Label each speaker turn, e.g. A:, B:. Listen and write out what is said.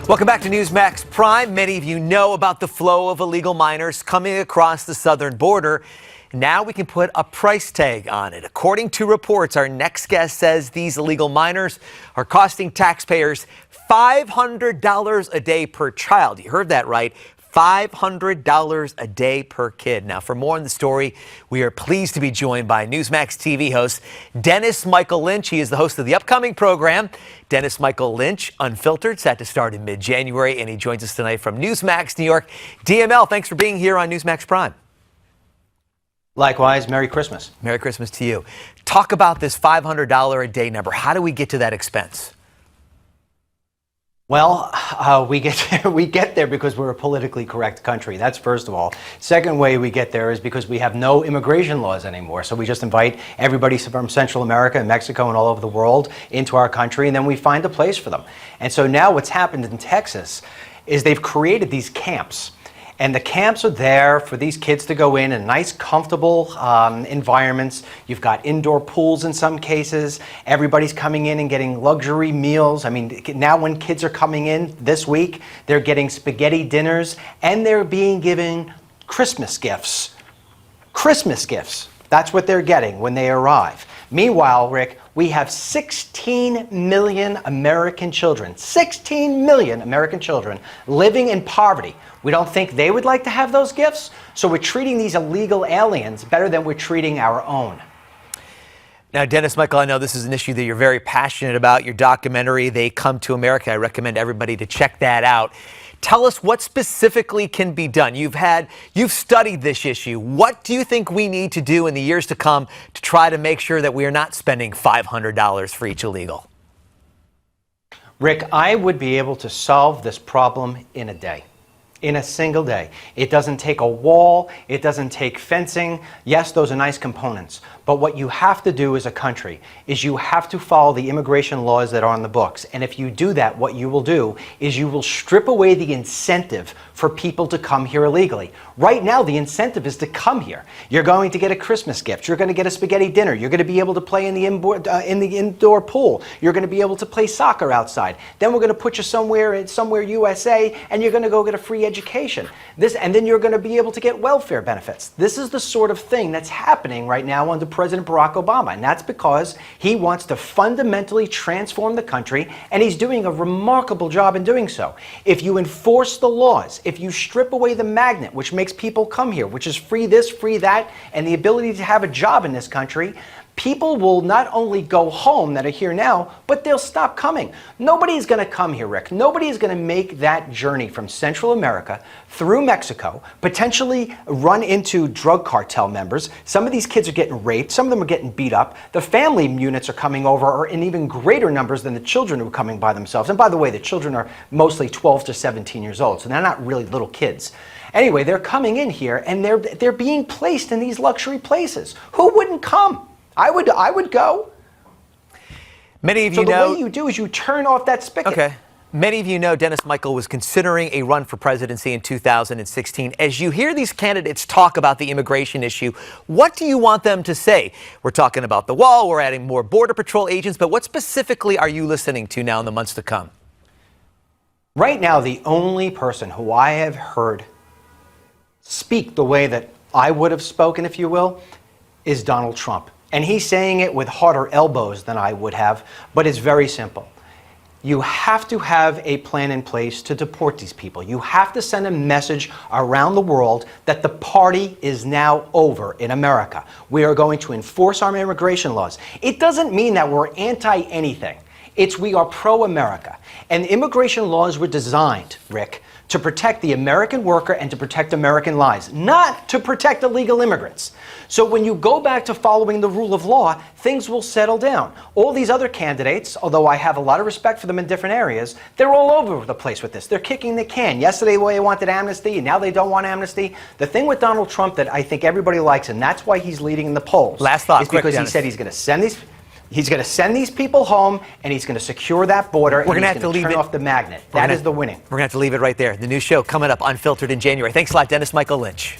A: Welcome back to Newsmax Prime. Many of you know about the flow of illegal minors coming across the southern border. Now we can put a price tag on it. According to reports, our next guest says these illegal minors are costing taxpayers $500 a day per child. You heard that right. $500 a day per kid. Now, for more on the story, we are pleased to be joined by Newsmax TV host Dennis Michael Lynch. He is the host of the upcoming program, Dennis Michael Lynch Unfiltered, set to start in mid-January, and he joins us tonight from Newsmax, New York. DML, thanks for being here on Newsmax Prime.
B: Likewise, Merry Christmas.
A: Merry Christmas to you. Talk about this $500 a day number. How do we get to that expense?
B: Well, we get there because we're a politically correct country. That's first of all. Second way we get there is because we have no immigration laws anymore. So we just invite everybody from Central America and Mexico and all over the world into our country, and then we find a place for them. And so now what's happened in Texas is they've created these camps. And the camps are there for these kids to go in nice, comfortable environments. You've got indoor pools in some cases. Everybody's coming in and getting luxury meals. I mean, now when kids are coming in this week, they're getting spaghetti dinners and they're being given Christmas gifts. Christmas gifts. That's what they're getting when they arrive. Meanwhile, Rick, we have 16 million American children, 16 million American children living in poverty. We don't think they would like to have those gifts, so we're treating these illegal aliens better than we're treating our own.
A: Now, Dennis Michael, I know this is an issue that you're very passionate about. Your documentary, They Come to America, I recommend everybody to check that out. Tell us what specifically can be done. You've studied this issue. What do you think we need to do in the years to come to try to make sure that we are not spending $500 for each illegal?
B: Rick, I would be able to solve this problem in a day. In a single day. It doesn't take a wall, it doesn't take fencing. Yes, those are nice components. But what you have to do as a country is you have to follow the immigration laws that are on the books. And if you do that, what you will do is you will strip away the incentive for people to come here illegally. Right now, the incentive is to come here. You're going to get a Christmas gift. You're going to get a spaghetti dinner. You're going to be able to play in the indoor pool. You're going to be able to play soccer outside. Then we're going to put you somewhere USA, and you're going to go get a free education. And then you're going to be able to get welfare benefits. This is the sort of thing that's happening right now under President Barack Obama, and that's because he wants to fundamentally transform the country, and he's doing a remarkable job in doing so. If you enforce the laws, if you strip away the magnet which makes people come here, which is free this, free that, and the ability to have a job in this country, people will not only go home that are here now, but they'll stop coming. Nobody's going to come here, Rick. Nobody is going to make that journey from Central America through Mexico, potentially run into drug cartel members. Some of these kids are getting raped. Some of them are getting beat up. The family units are coming over are in even greater numbers than the children who are coming by themselves. And by the way, the children are mostly 12 to 17 years old, so they're not really little kids. Anyway, they're coming in here and they're being placed in these luxury places. Who wouldn't come? I would go.
A: Many of you know.
B: So the way you do is you turn off that spigot.
A: Okay. Many of you know Dennis Michael was considering a run for presidency in 2016. As you hear these candidates talk about the immigration issue, what do you want them to say? We're talking about the wall, we're adding more Border Patrol agents, but what specifically are you listening to now in the months to come?
B: Right now, the only person who I have heard speak the way that I would have spoken, if you will, is Donald Trump. And he's saying it with harder elbows than I would have, but it's very simple. You have to have a plan in place to deport these people. You have to send a message around the world that the party is now over in America. We are going to enforce our immigration laws. It doesn't mean that we're anti-anything. We are pro-America. And immigration laws were designed, Rick, to protect the American worker and to protect American lives, not to protect illegal immigrants. So when you go back to following the rule of law, things will settle down. All these other candidates, although I have a lot of respect for them in different areas, they're all over the place with this. They're kicking the can. Yesterday they wanted amnesty, and now they don't want amnesty. The thing with Donald Trump that I think everybody likes, and that's why he's leading in the polls,
A: last thought,
B: is because he said he's going to send these... He's going to send these people home, and he's going to secure that border, and he's going to turn off the magnet. That is the winning.
A: We're going to have to leave it right there. The new show coming up, Unfiltered, in January. Thanks a lot, Dennis Michael Lynch.